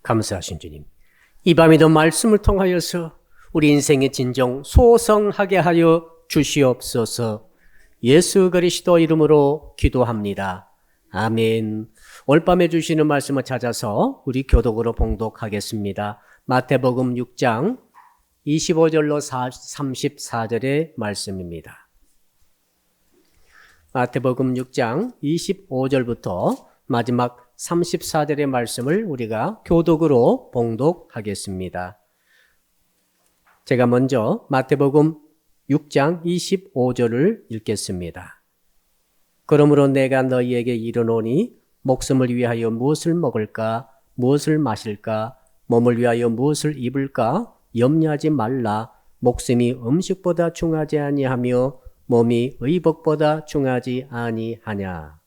감사하신 주님, 이 밤에도 말씀을 통하여서 우리 인생의 진정 소성하게 하여 주시옵소서. 예수 그리스도 이름으로 기도합니다. 아멘. 오늘 밤에 주시는 말씀을 찾아서 우리 교독으로 봉독하겠습니다. 마태복음 6장 25절로 34절의 말씀입니다. 마태복음 6장 25절부터 마지막 34절의 말씀을 우리가 교독으로 봉독하겠습니다. 제가 먼저 마태복음 6장 25절을 읽겠습니다. 그러므로 내가 너희에게 이르노니 목숨을 위하여 무엇을 먹을까, 무엇을 마실까, 몸을 위하여 무엇을 입을까 염려하지 말라. 목숨이 음식보다 중하지 아니하며 몸이 의복보다 중하지 아니하냐.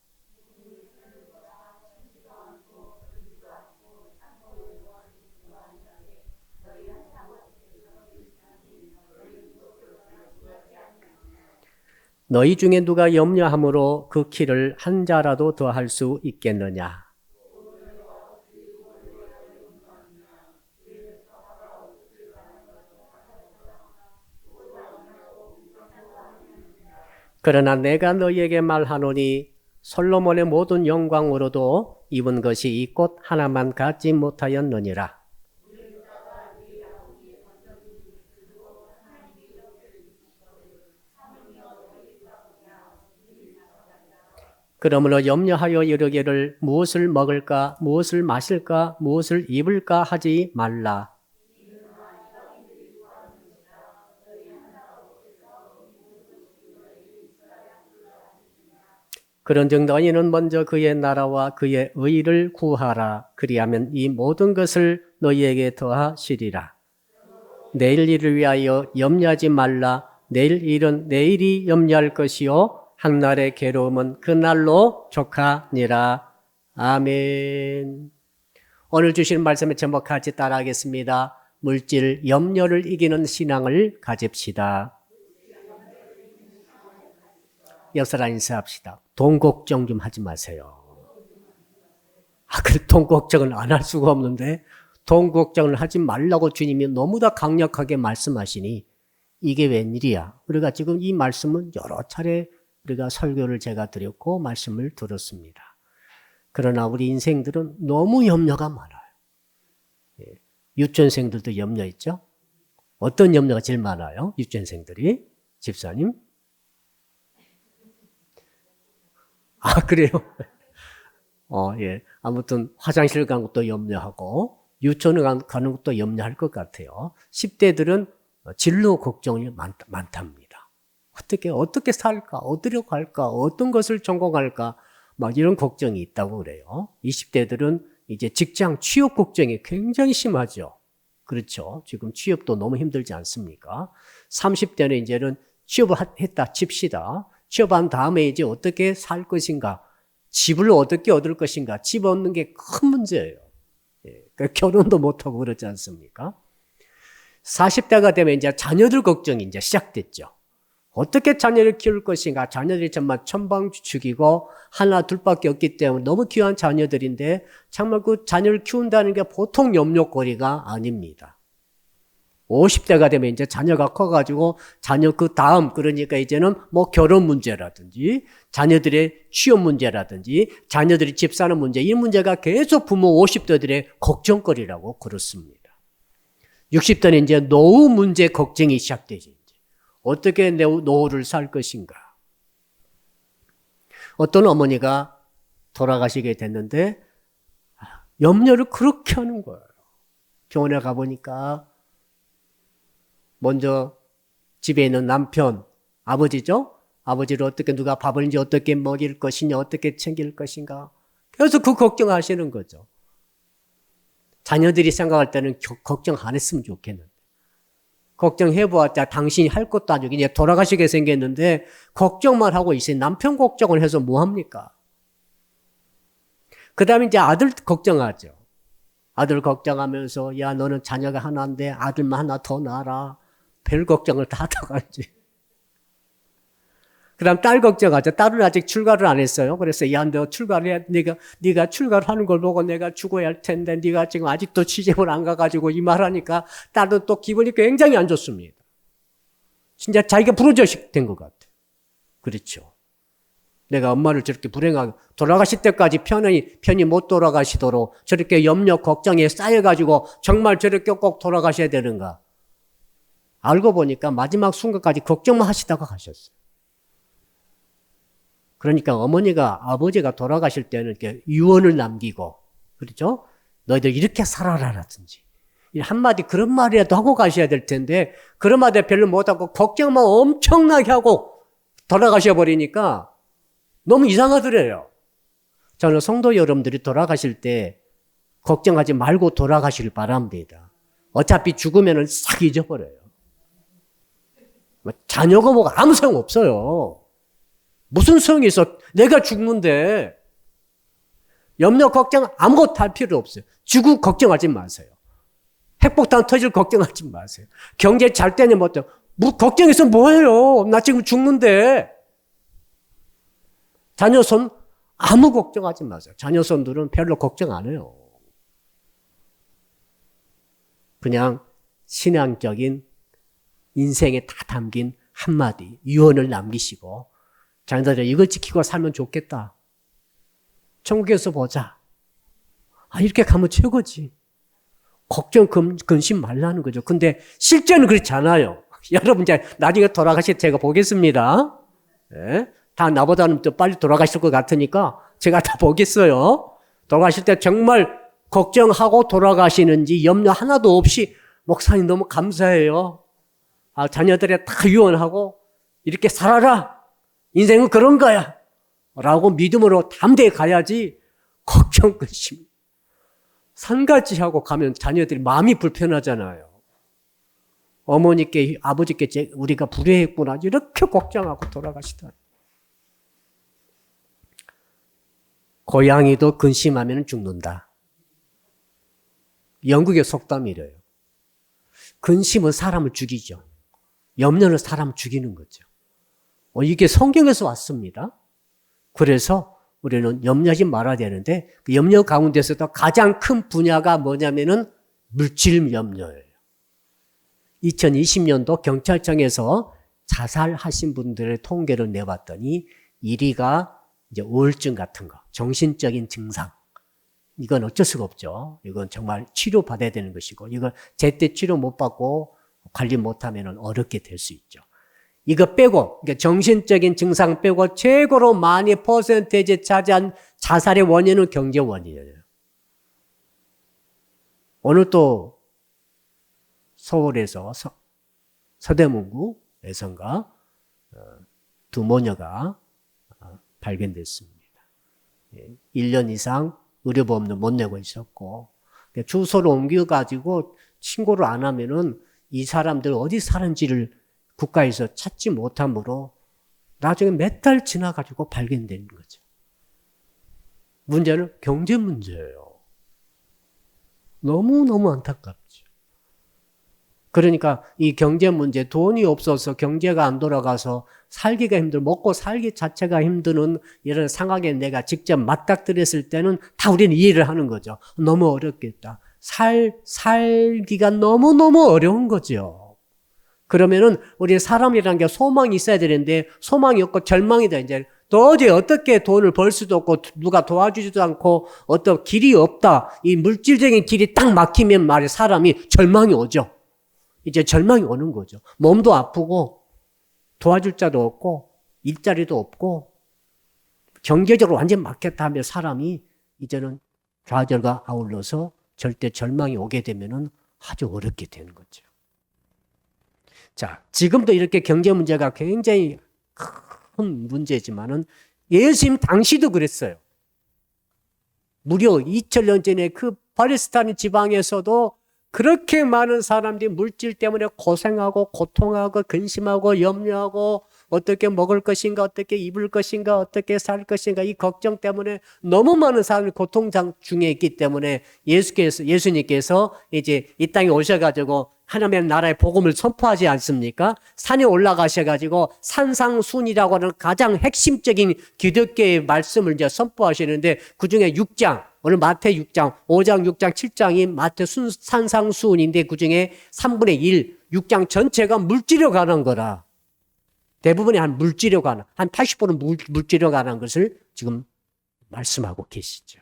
너희 중에 누가 염려함으로 그 키를 한 자라도 더 할 수 있겠느냐. 그러나 내가 너희에게 말하노니 솔로몬의 모든 영광으로도 입은 것이 이 꽃 하나만 갖지 못하였느니라. 그러므로 염려하여 이르기를 무엇을 먹을까, 무엇을 마실까, 무엇을 입을까 하지 말라. 그런즉 너희는 먼저 그의 나라와 그의 의를 구하라. 그리하면 이 모든 것을 너희에게 더하시리라. 내일 일을 위하여 염려하지 말라. 내일 일은 내일이 염려할 것이요 한날의 괴로움은 그날로 족하니라. 아멘. 오늘 주신 말씀의 제목 같이 따라하겠습니다. 물질 염려를 이기는 신앙을 가집시다. 옆사람 인사합시다. 돈 걱정 좀 하지 마세요. 그래, 돈 걱정을 안 할 수가 없는데 돈 걱정을 하지 말라고 주님이 너무나 강력하게 말씀하시니 이게 웬일이야. 우리가 지금 이 말씀은 여러 차례 우리가 설교를 제가 드렸고 말씀을 들었습니다. 그러나 우리 인생들은 너무 염려가 많아요. 유치원생들도 염려 있죠? 어떤 염려가 제일 많아요? 유치원생들이? 집사님? 그래요? 예. 아무튼 화장실 가는 것도 염려하고 유치원 가는 것도 염려할 것 같아요. 10대들은 진로 걱정이 많답니다. 어떻게 살까? 어디로 갈까? 어떤 것을 전공할까? 막 이런 걱정이 있다고 그래요. 20대들은 이제 직장 취업 걱정이 굉장히 심하죠. 그렇죠. 지금 취업도 너무 힘들지 않습니까? 30대는 이제는 취업을 했다 칩시다. 취업한 다음에 이제 어떻게 살 것인가? 집을 어떻게 얻을 것인가? 집 얻는 게 큰 문제예요. 그러니까 결혼도 못하고 그러지 않습니까? 40대가 되면 이제 자녀들 걱정이 이제 시작됐죠. 어떻게 자녀를 키울 것인가? 자녀들이 정말 천방지축이고 하나 둘밖에 없기 때문에 너무 귀한 자녀들인데 정말 그 자녀를 키운다는 게 보통 염려거리가 아닙니다. 50대가 되면 이제 자녀가 커가지고 자녀 그 다음 그러니까 이제는 뭐 결혼 문제라든지 자녀들의 취업 문제라든지 자녀들이 집 사는 문제 이 문제가 계속 부모 50대들의 걱정거리라고 그렇습니다. 60대는 이제 노후 문제 걱정이 시작되죠. 어떻게 노후를 살 것인가? 어떤 어머니가 돌아가시게 됐는데 염려를 그렇게 하는 거예요. 병원에 가보니까 먼저 집에 있는 남편, 아버지죠? 아버지를 어떻게 누가 밥을 이제 어떻게 먹일 것이냐, 어떻게 챙길 것인가. 그래서 그 걱정하시는 거죠. 자녀들이 생각할 때는 걱정 안 했으면 좋겠는데. 걱정해보았자 당신이 할 것도 아니고 이제 돌아가시게 생겼는데 걱정만 하고 있어요. 남편 걱정을 해서 뭐합니까? 그 다음에 이제 아들 걱정하죠. 아들 걱정하면서 야 너는 자녀가 하나인데 아들만 하나 더 낳아라. 별 걱정을 다 하다가 이제 그다음 딸 걱정하죠. 딸은 아직 출가를 안 했어요. 그래서 야, 너 출가를 해. 네가 출가를 하는 걸 보고 내가 죽어야 할 텐데 네가 지금 아직도 시집을 안 가가지고 이 말하니까 딸은 또 기분이 굉장히 안 좋습니다. 진짜 자기가 부러져 된 것 같아요. 그렇죠. 내가 엄마를 저렇게 불행하게 돌아가실 때까지 편히 못 돌아가시도록 저렇게 염려 걱정에 쌓여가지고 정말 저렇게 꼭 돌아가셔야 되는가. 알고 보니까 마지막 순간까지 걱정만 하시다가 가셨어요. 그러니까 어머니가 아버지가 돌아가실 때는 이렇게 유언을 남기고, 그렇죠? 너희들 이렇게 살아라라든지 한마디 그런 말이라도 하고 가셔야 될 텐데 그런 말도 별로 못하고 걱정만 엄청나게 하고 돌아가셔 버리니까 너무 이상하더래요. 저는 성도 여러분들이 돌아가실 때 걱정하지 말고 돌아가시길 바랍니다. 어차피 죽으면 싹 잊어버려요. 자녀가 뭐가 아무 소용 없어요. 무슨 소용이 있어? 내가 죽는데 염려 걱정 아무것도 할 필요 없어요. 죽고 걱정하지 마세요. 핵폭탄 터질 걱정하지 마세요. 경제 잘 때는 뭐 걱정해서 뭐해요? 나 지금 죽는데. 자녀손 아무 걱정하지 마세요. 자녀손들은 별로 걱정 안 해요. 그냥 신앙적인 인생에 다 담긴 한마디 유언을 남기시고 자녀들이 이걸 지키고 살면 좋겠다. 천국에서 보자. 이렇게 가면 최고지. 걱정, 근심 말라는 거죠. 근데 실제는 그렇지 않아요. 여러분 이제 나중에 돌아가실 때 제가 보겠습니다. 네. 다 나보다는 더 빨리 돌아가실 것 같으니까 제가 다 보겠어요. 돌아가실 때 정말 걱정하고 돌아가시는지 염려 하나도 없이 목사님 너무 감사해요. 자녀들에 다 유언하고 이렇게 살아라. 인생은 그런 거야. 라고 믿음으로 담대히 가야지 걱정, 근심. 산같이 하고 가면 자녀들이 마음이 불편하잖아요. 어머니께, 아버지께 우리가 불효했구나. 이렇게 걱정하고 돌아가시다. 고양이도 근심하면 죽는다. 영국의 속담이래요. 근심은 사람을 죽이죠. 염려는 사람을 죽이는 거죠. 이게 성경에서 왔습니다. 그래서 우리는 염려하지 말아야 되는데 그 염려 가운데서도 가장 큰 분야가 뭐냐면은 물질 염려예요. 2020년도 경찰청에서 자살하신 분들의 통계를 내봤더니 1위가 이제 우울증 같은 거, 정신적인 증상. 이건 어쩔 수가 없죠. 이건 정말 치료받아야 되는 것이고, 이걸 제때 치료 못 받고 관리 못하면 어렵게 될 수 있죠. 이거 빼고, 그러니까 정신적인 증상 빼고 최고로 많이 퍼센테이지 차지한 자살의 원인은 경제 원인이에요. 오늘 또 서울에서 서대문구에선가 두 모녀가 발견됐습니다. 1년 이상 의료보험도 못 내고 있었고, 주소를 옮겨가지고 신고를 안 하면은 이 사람들 어디 사는지를 국가에서 찾지 못하므로 나중에 몇 달 지나가지고 발견되는 거죠. 문제는 경제 문제예요. 너무너무 안타깝죠. 그러니까 이 경제 문제, 돈이 없어서 경제가 안 돌아가서 살기가 먹고 살기 자체가 힘드는 이런 상황에 내가 직접 맞닥뜨렸을 때는 다 우리는 이해를 하는 거죠. 너무 어렵겠다. 살기가 너무너무 어려운 거죠. 그러면은 우리 사람이라는 게 소망이 있어야 되는데 소망이 없고 절망이다. 이제 도저히 어떻게 돈을 벌 수도 없고 누가 도와주지도 않고 어떤 길이 없다. 이 물질적인 길이 딱 막히면 말이야 사람이 절망이 오죠. 이제 절망이 오는 거죠. 몸도 아프고 도와줄 자도 없고 일자리도 없고 경제적으로 완전 막혔다 하면 사람이 이제는 좌절과 아울러서 절대 절망이 오게 되면은 아주 어렵게 되는 거죠. 자, 지금도 이렇게 경제 문제가 굉장히 큰 문제지만은 예수님 당시도 그랬어요. 무려 2000년 전에 그 팔레스타인 지방에서도 그렇게 많은 사람들이 물질 때문에 고생하고 고통하고 근심하고 염려하고 어떻게 먹을 것인가, 어떻게 입을 것인가, 어떻게 살 것인가, 이 걱정 때문에 너무 많은 사람이 고통 중에 있기 때문에 예수님께서 이제 이 땅에 오셔가지고 하나님의 나라의 복음을 선포하지 않습니까? 산에 올라가셔가지고 산상순이라고 하는 가장 핵심적인 기독교의 말씀을 이제 선포하시는데 그 중에 6장, 오늘 마태 6장, 5장, 6장, 7장이 마태 산상순인데 그 중에 3분의 1, 6장 전체가 물질에 관한 거라. 대부분이 한 물질에 관한, 한 80%는 물질에 관한 것을 지금 말씀하고 계시죠.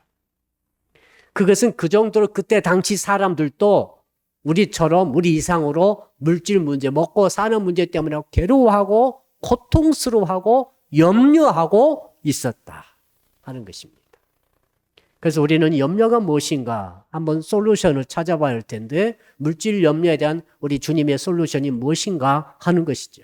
그것은 그 정도로 그때 당시 사람들도 우리처럼 우리 이상으로 물질 문제, 먹고 사는 문제 때문에 괴로워하고 고통스러워하고 염려하고 있었다 하는 것입니다. 그래서 우리는 염려가 무엇인가 한번 솔루션을 찾아봐야 할 텐데 물질 염려에 대한 우리 주님의 솔루션이 무엇인가 하는 것이죠.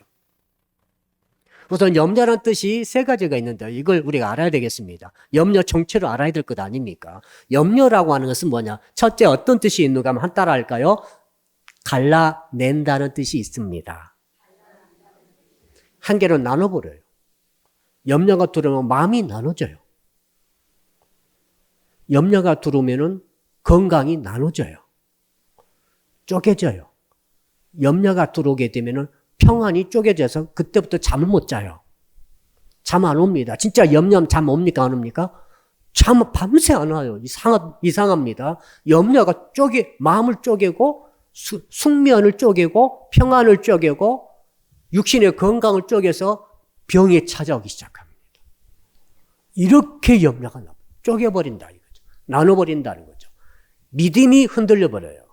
우선 염려라는 뜻이 세 가지가 있는데 이걸 우리가 알아야 되겠습니다. 염려 정체로 알아야 될 것 아닙니까? 염려라고 하는 것은 뭐냐? 첫째 어떤 뜻이 있는가 하면 따라 할까요? 갈라낸다는 뜻이 있습니다. 한 개로 나눠버려요. 염려가 들어오면 마음이 나눠져요. 염려가 들어오면 건강이 나눠져요. 쪼개져요. 염려가 들어오게 되면 평안이 쪼개져서 그때부터 잠을 못 자요. 잠 안 옵니다. 진짜 염려하면 잠 옵니까? 안 옵니까? 잠 밤새 안 와요. 이상합니다. 염려가 마음을 쪼개고 숙면을 쪼개고 평안을 쪼개고 육신의 건강을 쪼개서 병이 찾아오기 시작합니다. 이렇게 염려가 쪼개버린다 이거죠. 나눠버린다는 거죠. 믿음이 흔들려버려요.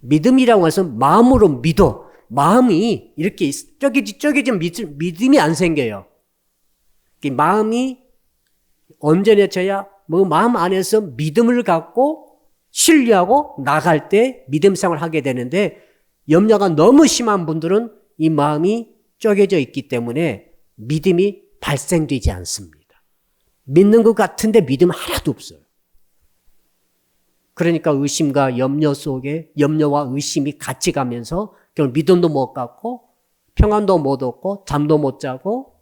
믿음이라고 해서 마음으로 믿어. 마음이 이렇게 쪼개지면 믿음이 안 생겨요. 마음이 온전해져야 마음 안에서 믿음을 갖고 신뢰하고 나갈 때 믿음 생활을 하게 되는데 염려가 너무 심한 분들은 이 마음이 쪼개져 있기 때문에 믿음이 발생되지 않습니다. 믿는 것 같은데 믿음 하나도 없어요. 그러니까 의심과 염려 속에 염려와 의심이 같이 가면서 결국 믿음도 못 갖고 평안도 못 얻고 잠도 못 자고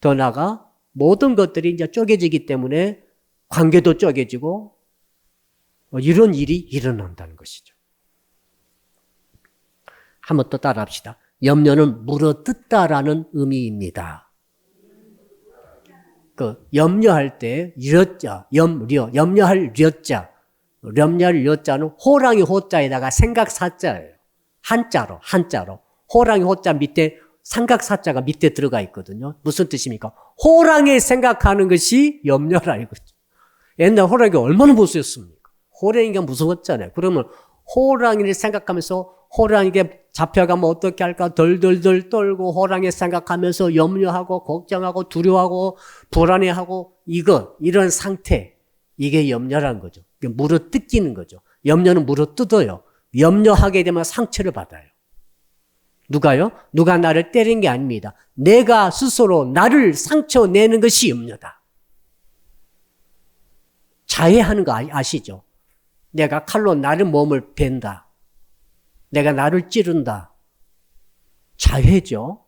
더 나아가 모든 것들이 이제 쪼개지기 때문에 관계도 쪼개지고 이런 일이 일어난다는 것이죠. 한번 또 따라합시다. 염려는 물어뜯다라는 의미입니다. 염려할 때 염려할 려자는 호랑이 호자에다가 생각 사자예요. 한자로. 호랑이 호자 밑에 삼각 사자가 밑에 들어가 있거든요. 무슨 뜻입니까? 호랑이 생각하는 것이 염려라 이거죠. 옛날 호랑이가 얼마나 무서웠습니까? 호랑이가 무서웠잖아요. 그러면 호랑이를 생각하면서 호랑이에게 잡혀가면 어떻게 할까 덜덜덜 떨고 호랑이 생각하면서 염려하고 걱정하고 두려워하고 불안해하고 이런 상태, 이게 염려라는 거죠. 물어뜯기는 거죠. 염려는 물어뜯어요. 염려하게 되면 상처를 받아요. 누가요? 누가 나를 때린 게 아닙니다. 내가 스스로 나를 상처내는 것이 염려다. 자해하는 거 아시죠? 내가 칼로 나를 몸을 벤다. 내가 나를 찌른다. 자해죠.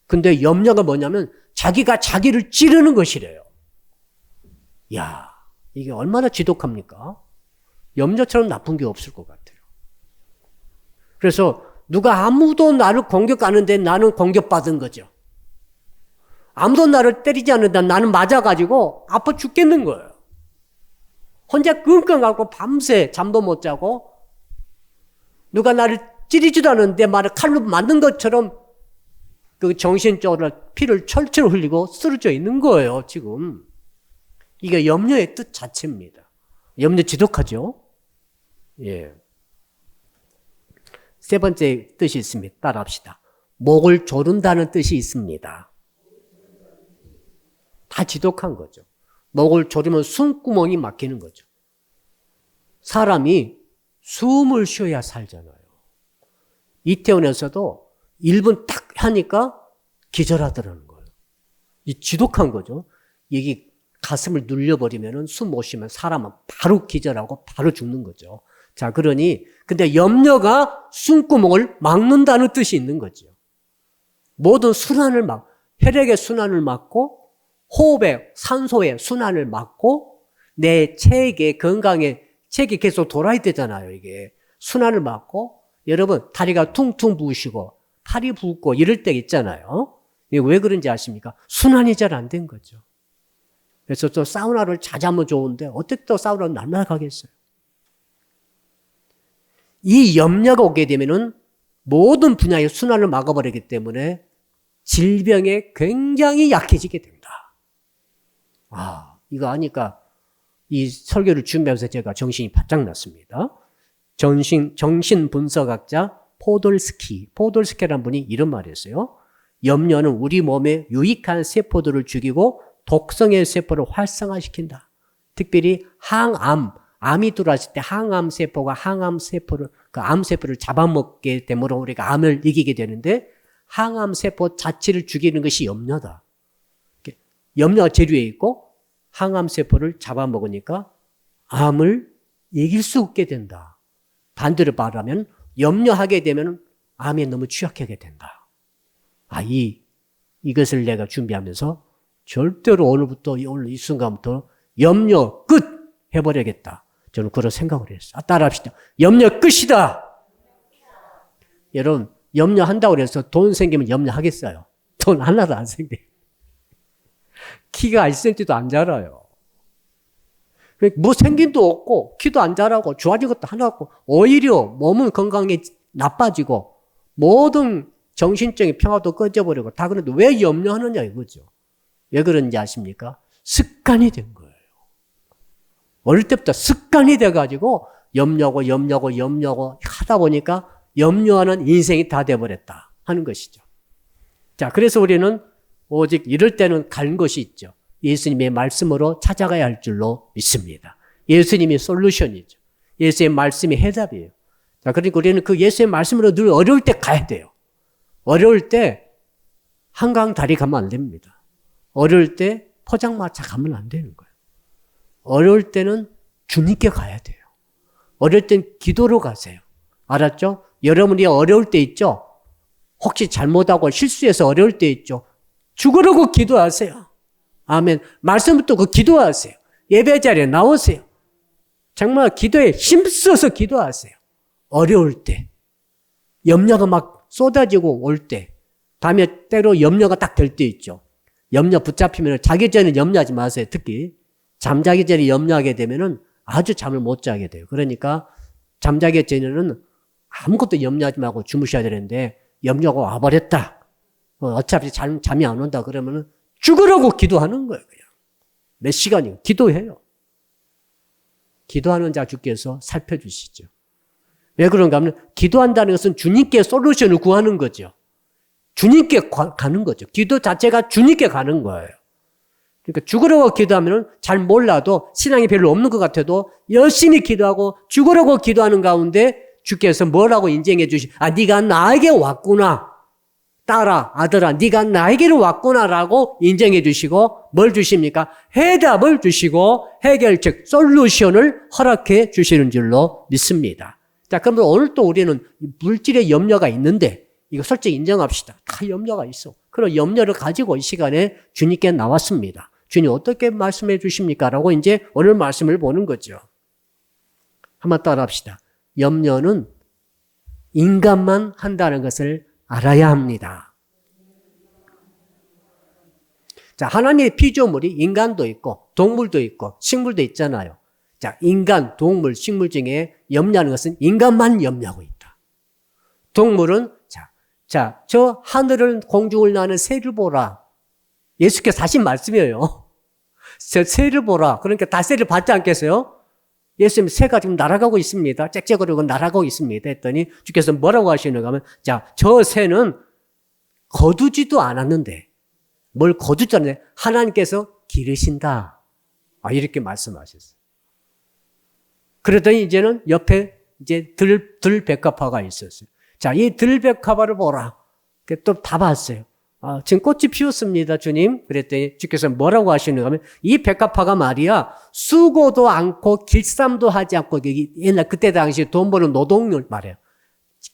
근데 염려가 뭐냐면 자기가 자기를 찌르는 것이래요. 야, 이게 얼마나 지독합니까? 염려처럼 나쁜 게 없을 것 같아요. 그래서 누가 아무도 나를 공격 안 하는데 나는 공격받은 거죠. 아무도 나를 때리지 않는데 나는 맞아가지고 아파 죽겠는 거예요. 혼자 끙끙 앓고 밤새 잠도 못 자고 누가 나를 찌르지도 않는데 말을 칼로 맞는 것처럼 그 정신적으로 피를 철철 흘리고 쓰러져 있는 거예요, 지금. 이게 염려의 뜻 자체입니다. 염려 지독하죠? 예. 세 번째 뜻이 있습니다. 따라합시다. 목을 조른다는 뜻이 있습니다. 다 지독한 거죠. 목을 조르면 숨구멍이 막히는 거죠. 사람이 숨을 쉬어야 살잖아요. 이태원에서도 1분 딱 하니까 기절하더라는 거예요. 이 지독한 거죠. 이게 가슴을 눌려버리면 숨 못 쉬면 사람은 바로 기절하고 바로 죽는 거죠. 자, 그러니 근데 염려가 숨구멍을 막는다는 뜻이 있는 거죠. 모든 순환을 혈액의 순환을 막고 호흡의 산소의 순환을 막고 내 체액의 건강에 체액이 계속 돌아야 되잖아요. 이게 순환을 막고 여러분 다리가 퉁퉁 부으시고 팔이 붓고 이럴 때 있잖아요. 이게 왜 그런지 아십니까? 순환이 잘 안 된 거죠. 그래서 또 사우나를 자주 하면 좋은데 어떻게 또 사우나를 날마다 가겠어요? 이 염려가 오게 되면은 모든 분야의 순환을 막아버리기 때문에 질병에 굉장히 약해지게 됩니다. 이거 아니까 이 설교를 준비하면서 제가 정신이 바짝 났습니다. 정신 분석학자 포돌스키라는 분이 이런 말을 했어요. 염려는 우리 몸에 유익한 세포들을 죽이고 독성의 세포를 활성화시킨다. 특별히 암이 들어왔을 때 항암세포가 그 암세포를 잡아먹게 되므로 우리가 암을 이기게 되는데 항암세포 자체를 죽이는 것이 염려다. 염려가 재료에 있고 항암세포를 잡아먹으니까 암을 이길 수 없게 된다. 반대로 말하면 염려하게 되면 암에 너무 취약하게 된다. 이것을 내가 준비하면서 절대로 오늘부터 오늘 이 순간부터 염려 끝 해버려야겠다. 저는 그런 생각을 했어요. 따라합시다. 염려 끝이다. 여러분 염려한다고 해서 돈 생기면 염려하겠어요? 돈 하나도 안 생겨요. 키가 1cm도 안 자라요. 뭐 생김도 없고 키도 안 자라고 좋아진 것도 하나 없고 오히려 몸은 건강이 나빠지고 모든 정신적인 평화도 꺼져버리고 다 그런데 왜 염려하느냐 이거죠. 왜 그런지 아십니까? 습관이 된 거예요. 어릴 때부터 습관이 돼가지고 염려하고 하다 보니까 염려하는 인생이 다 돼버렸다 하는 것이죠. 자, 그래서 우리는 오직 이럴 때는 간 것이 있죠. 예수님의 말씀으로 찾아가야 할 줄로 믿습니다. 예수님이 솔루션이죠. 예수의 말씀이 해답이에요. 자, 그러니까 우리는 그 예수의 말씀으로 늘 어려울 때 가야 돼요. 어려울 때 한강 다리 가면 안 됩니다. 어려울 때 포장마차 가면 안 되는 거예요. 어려울 때는 주님께 가야 돼요. 어려울 땐 기도로 가세요. 알았죠? 여러분이 어려울 때 있죠? 혹시 잘못하고 실수해서 어려울 때 있죠? 죽으라고 기도하세요. 아멘. 말씀부터 그 기도하세요. 예배 자리에 나오세요. 정말 기도에 힘써서 기도하세요. 어려울 때. 염려가 막 쏟아지고 올 때. 다음에 때로 염려가 딱 될 때 있죠. 염려 붙잡히면 자기 전에 염려하지 마세요. 특히 잠자기 전에 염려하게 되면은 아주 잠을 못 자게 돼요. 그러니까 잠자기 전에는 아무것도 염려하지 말고 주무셔야 되는데 염려가 와버렸다. 어차피 잠이 안 온다 그러면은 죽으라고 기도하는 거예요. 그냥. 몇 시간이요. 기도해요. 기도하는 자 주께서 살펴주시죠. 왜 그런가 하면 기도한다는 것은 주님께 솔루션을 구하는 거죠. 주님께 가는 거죠. 기도 자체가 주님께 가는 거예요. 그러니까 죽으라고 기도하면 잘 몰라도 신앙이 별로 없는 것 같아도 열심히 기도하고 죽으라고 기도하는 가운데 주께서 뭐라고 인정해 네가 나에게 왔구나. 딸아, 아들아, 네가 나에게로 왔구나라고 인정해 주시고 뭘 주십니까? 해답을 주시고 해결책, 솔루션을 허락해 주시는 줄로 믿습니다. 자, 그러면 오늘 또 우리는 물질의 염려가 있는데 이거 솔직히 인정합시다. 다 염려가 있어. 그런 염려를 가지고 이 시간에 주님께 나왔습니다. 주님 어떻게 말씀해 주십니까? 라고 이제 오늘 말씀을 보는 거죠. 한번 따라합시다. 염려는 인간만 한다는 것을 알아야 합니다. 자, 하나님의 피조물이 인간도 있고 동물도 있고 식물도 있잖아요. 자, 인간, 동물, 식물 중에 염려하는 것은 인간만 염려하고 있다. 동물은 저 하늘을 공중을 나는 새를 보라. 예수께서 하신 말씀이에요. 저 새를 보라. 그러니까 다 새를 봤지 않겠어요? 예수님 새가 지금 날아가고 있습니다. 짹짹거리고 날아가고 있습니다. 했더니 주께서 뭐라고 하시는가 하면 저 새는 거두지도 않았는데 뭘 거두잖아요. 하나님께서 기르신다. 이렇게 말씀하셨어요. 그러더니 이제는 옆에 이제 들백합화가 있었어요. 이 들백합화를 보라. 또 다 봤어요. 지금 꽃이 피었습니다, 주님. 그랬더니 주께서 뭐라고 하시는가 하면 이 백합화가 말이야 수고도 않고 길쌈도 하지 않고 옛날 그때 당시 돈 버는 노동을 말해요.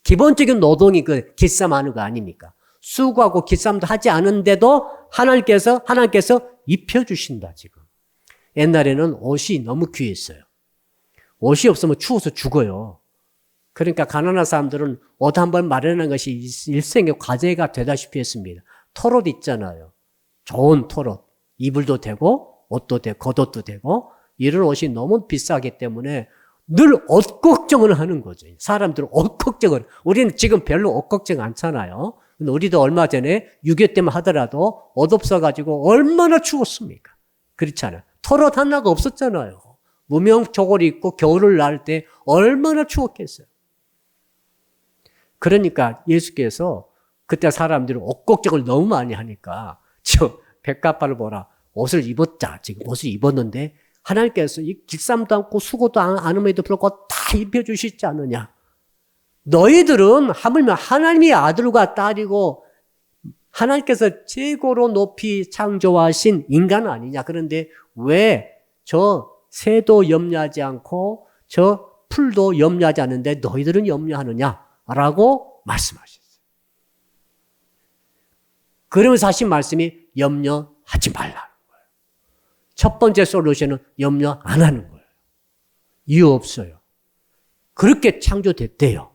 기본적인 노동이 그 길쌈하는 거 아닙니까? 수고하고 기싸움도 하지 않은데도 하나님께서 입혀주신다, 지금. 옛날에는 옷이 너무 귀했어요. 옷이 없으면 추워서 죽어요. 그러니까 가난한 사람들은 옷 한 번 마련하는 것이 일생의 과제가 되다시피 했습니다. 털옷 있잖아요. 좋은 털옷. 이불도 되고 옷도 되고 겉옷도 되고 이런 옷이 너무 비싸기 때문에 늘 옷 걱정을 하는 거죠. 사람들은 옷 걱정을. 우리는 지금 별로 옷 걱정 않잖아요. 근데 우리도 얼마 전에 6.25 때문에 하더라도 옷 없어가지고 얼마나 추웠습니까? 그렇잖아요. 털옷 하나가 없었잖아요. 무명초걸 입고 겨울을 날 때 얼마나 추웠겠어요. 그러니까 예수께서 그때 사람들이 옷 걱정을 너무 많이 하니까 저 백가파를 보라. 옷을 입었자. 지금 옷을 입었는데 하나님께서 이 길쌈도 않고 수고도 않음에도 불구하고 다 입혀주시지 않느냐. 너희들은 하물며 하나님의 아들과 딸이고 하나님께서 최고로 높이 창조하신 인간 아니냐. 그런데 왜 저 새도 염려하지 않고 저 풀도 염려하지 않는데 너희들은 염려하느냐라고 말씀하셨어요. 그러면서 하신 말씀이 염려하지 말라는 거예요. 첫 번째 솔루션은 염려 안 하는 거예요. 이유 없어요. 그렇게 창조됐대요.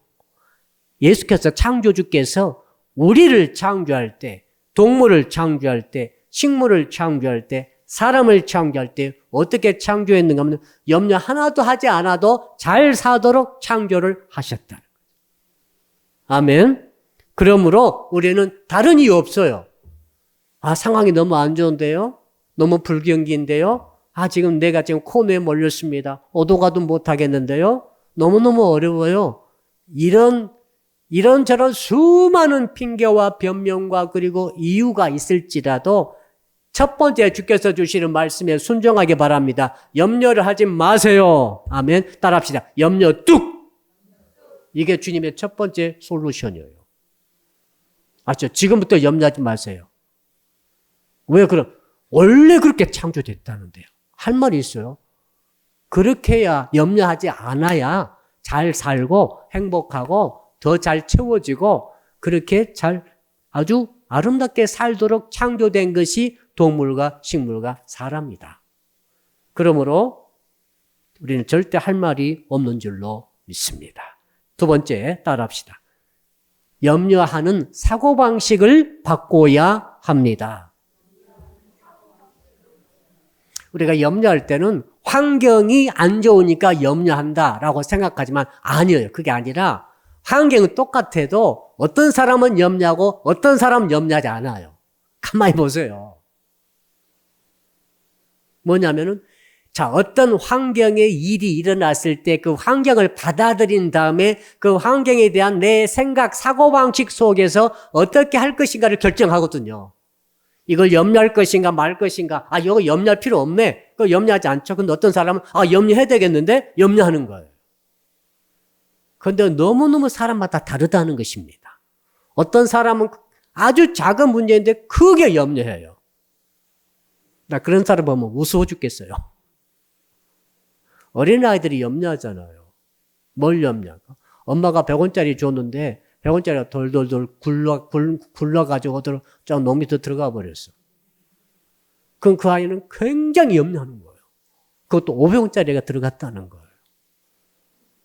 예수께서 창조주께서 우리를 창조할 때, 동물을 창조할 때, 식물을 창조할 때, 사람을 창조할 때 어떻게 창조했는가 하면 염려 하나도 하지 않아도 잘 사도록 창조를 하셨다는 거죠. 아멘. 그러므로 우리는 다른 이유 없어요. 아, 상황이 너무 안 좋은데요? 너무 불경기인데요? 아, 지금 내가 지금 코너에 몰렸습니다. 오도 가도 못 하겠는데요? 너무너무 어려워요. 이런저런 수많은 핑계와 변명과 그리고 이유가 있을지라도 첫 번째 주께서 주시는 말씀에 순종하기 바랍니다. 염려를 하지 마세요. 아멘. 따라합시다. 염려 뚝! 이게 주님의 첫 번째 솔루션이에요. 아시죠? 지금부터 염려하지 마세요. 왜 그럼? 원래 그렇게 창조됐다는데요. 할 말이 있어요. 그렇게 해야 염려하지 않아야 잘 살고 행복하고 더 잘 채워지고 그렇게 잘 아주 아름답게 살도록 창조된 것이 동물과 식물과 사람이다. 그러므로 우리는 절대 할 말이 없는 줄로 믿습니다. 두 번째 따라합시다. 염려하는 사고방식을 바꿔야 합니다. 우리가 염려할 때는 환경이 안 좋으니까 염려한다라고 생각하지만 아니에요. 그게 아니라 환경은 똑같아도 어떤 사람은 염려하고 어떤 사람은 염려하지 않아요. 가만히 보세요. 뭐냐면은 자, 어떤 환경에 일이 일어났을 때 그 환경을 받아들인 다음에 그 환경에 대한 내 생각, 사고방식 속에서 어떻게 할 것인가를 결정하거든요. 이걸 염려할 것인가 말 것인가. 아, 이거 염려할 필요 없네. 그거 염려하지 않죠. 근데 어떤 사람은 아, 염려해야 되겠는데 염려하는 거예요. 그런데 너무너무 사람마다 다르다는 것입니다. 어떤 사람은 아주 작은 문제인데 크게 염려해요. 나 그런 사람 보면 무서워 죽겠어요. 어린아이들이 염려하잖아요. 뭘 염려할까? 엄마가 100원짜리 줬는데 100원짜리가 돌돌돌 굴러가지고 저 놈 밑에 들어가 버렸어. 그럼 그 아이는 굉장히 염려하는 거예요. 그것도 500원짜리가 들어갔다는 거예요.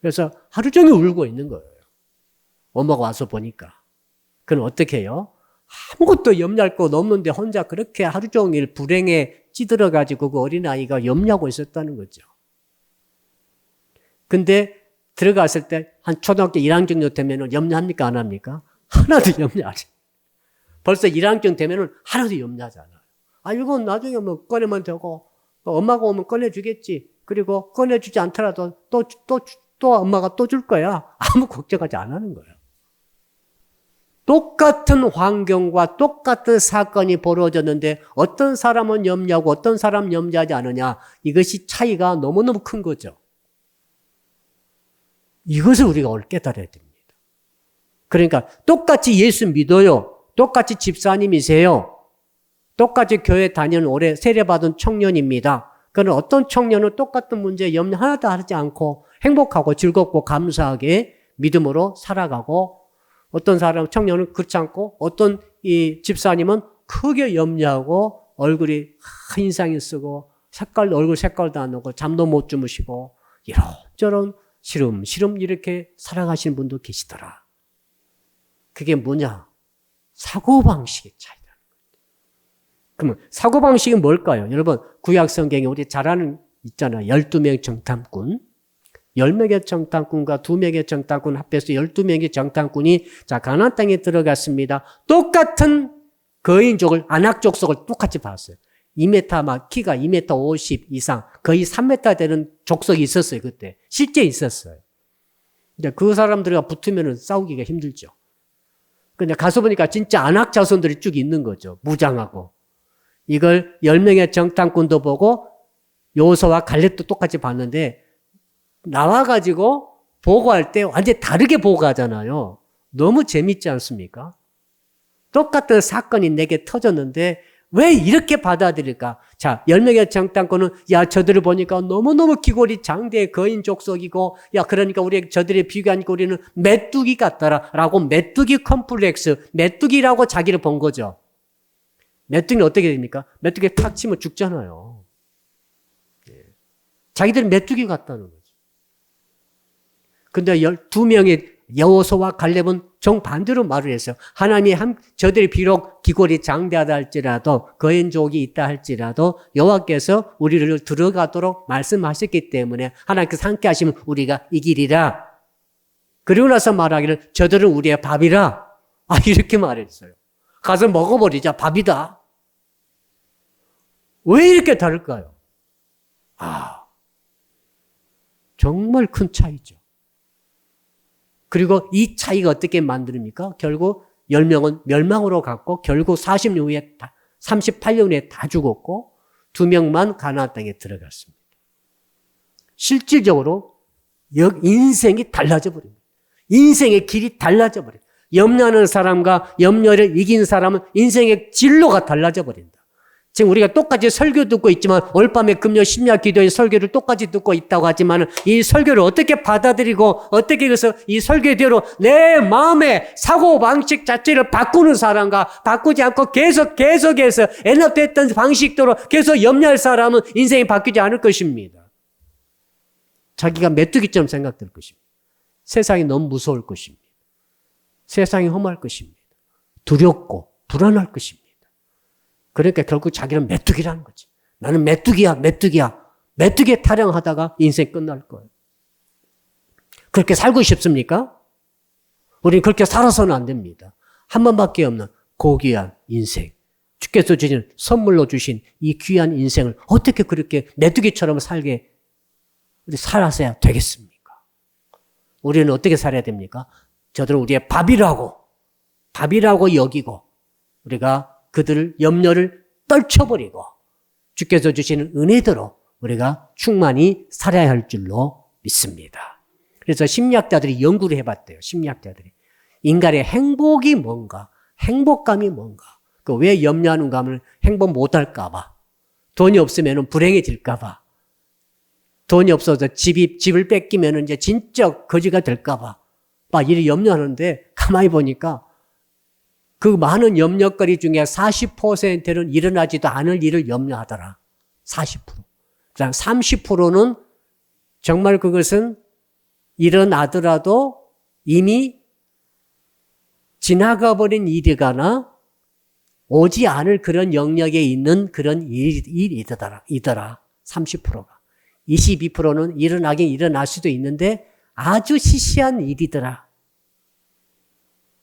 그래서 하루 종일 울고 있는 거예요. 엄마가 와서 보니까. 그럼 어떻게 해요? 아무것도 염려할 거 없는데 혼자 그렇게 하루 종일 불행에 찌들어가지고 그 어린아이가 염려하고 있었다는 거죠. 근데 들어갔을 때 한 초등학교 1학년 되면 염려합니까? 안 합니까? 하나도 염려하지. 벌써 1학년 되면 하나도 염려하지 않아요. 아, 이건 나중에 뭐 꺼내면 되고 엄마가 오면 꺼내주겠지. 그리고 꺼내주지 않더라도 또 엄마가 또 줄 거야. 아무 걱정하지 안 하는 거예요. 똑같은 환경과 똑같은 사건이 벌어졌는데 어떤 사람은 염려하고 어떤 사람은 염려하지 않느냐. 이것이 차이가 너무너무 큰 거죠. 이것을 우리가 오늘 깨달아야 됩니다. 그러니까 똑같이 예수 믿어요. 똑같이 집사님이세요. 똑같이 교회 다니는 오래 세례받은 청년입니다. 그러나 어떤 청년은 똑같은 문제에 염려 하나도 하지 않고 행복하고 즐겁고 감사하게 믿음으로 살아가고 어떤 사람, 청년은 그렇지 않고 어떤 이 집사님은 크게 염려하고 얼굴이 인상이 쓰고 얼굴 색깔도 안 나고 잠도 못 주무시고 이런저런 시름시름 이렇게 살아가시는 분도 계시더라. 그게 뭐냐? 사고방식의 차이라는 거예요. 그러면 사고방식이 뭘까요? 여러분 구약 성경에 우리 잘 아는 있잖아요. 12명의 정탐꾼. 10명의 정탐꾼과 2명의 정탐꾼 합해서 12명의 정탐꾼이 자 가나안 땅에 들어갔습니다. 똑같은 거인족을 아낙 족속을 똑같이 봤어요. 2m 막 키가 2m 50 이상 거의 3m 되는 족속이 있었어요. 그때 실제 있었어요. 근데 그 사람들과 붙으면 싸우기가 힘들죠. 근데 가서 보니까 진짜 아낙 자손들이 쭉 있는 거죠. 무장하고. 이걸 10명의 정탐꾼도 보고 여호수아와 갈렙도 똑같이 봤는데 나와가지고 보고할 때 완전히 다르게 보고하잖아요. 너무 재밌지 않습니까? 똑같은 사건이 내게 터졌는데 왜 이렇게 받아들일까? 자, 10명의 정탐꾼은 야 저들을 보니까 너무너무 기골이 장대의 거인 족속이고 야 그러니까 우리 저들이 비교하니까 우리는 메뚜기 같더라 라고 메뚜기 컴플렉스, 메뚜기라고 자기를 본 거죠. 메뚜기는 어떻게 됩니까? 메뚜기 탁 치면 죽잖아요. 자기들은 메뚜기 같다는 거죠. 근데 12명의 여호수아와 갈렙은 정반대로 말을 했어요. 하나님이 저들이 비록 기골이 장대하다 할지라도 거인족이 있다 할지라도 여호와께서 우리를 들어가도록 말씀하셨기 때문에 하나님께서 함께 하시면 우리가 이기리라. 그리고 나서 말하기를 저들은 우리의 밥이라. 이렇게 말했어요. 가서 먹어버리자. 밥이다. 왜 이렇게 다를까요? 정말 큰 차이죠. 그리고 이 차이가 어떻게 만듭니까? 결국 10명은 멸망으로 갔고 결국 40년 후에 38년 후에 다 죽었고 2명만 가나안 땅에 들어갔습니다. 실질적으로 인생이 달라져 버립니다. 인생의 길이 달라져 버립니다. 염려하는 사람과 염려를 이긴 사람은 인생의 진로가 달라져 버린다. 지금 우리가 똑같이 설교 듣고 있지만 올밤에 금요 심야 기도의 설교를 똑같이 듣고 있다고 하지만 이 설교를 어떻게 받아들이고 어떻게 해서 이 설교대로 내 마음의 사고방식 자체를 바꾸는 사람과 바꾸지 않고 계속해서 엔업됐던 방식대로 계속 염려할 사람은 인생이 바뀌지 않을 것입니다. 자기가 메뚜기처럼 생각될 것입니다. 세상이 너무 무서울 것입니다. 세상이 험할 것입니다. 두렵고 불안할 것입니다. 그러니까 결국 자기는 메뚜기라는 거지. 나는 메뚜기야. 메뚜기에 타령하다가 인생 끝날 거예요. 그렇게 살고 싶습니까? 우리는 그렇게 살아서는 안 됩니다. 한 번밖에 없는 고귀한 인생. 주께서 주신 선물로 주신 이 귀한 인생을 어떻게 그렇게 메뚜기처럼 살아서야 되겠습니까? 우리는 어떻게 살아야 됩니까? 저들은 우리의 밥이라고 여기고 우리가 그들을 염려를 떨쳐버리고 주께서 주시는 은혜대로 우리가 충만히 살아야 할 줄로 믿습니다. 그래서 심리학자들이 연구를 해봤대요. 심리학자들이. 인간의 행복이 뭔가, 행복감이 뭔가. 왜 염려하는가 하면 행복 못할까 봐. 돈이 없으면 불행해질까 봐. 돈이 없어서 집을 뺏기면 이제 진짜 거지가 될까 봐. 막 이렇게 염려하는데 가만히 보니까 그 많은 염려거리 중에 40%는 일어나지도 않을 일을 염려하더라. 40%. 그다음 30%는 정말 그것은 일어나더라도 이미 지나가 버린 일이거나 오지 않을 그런 영역에 있는 그런 일이더라. 30%가. 22%는 일어나긴 일어날 수도 있는데 아주 시시한 일이더라.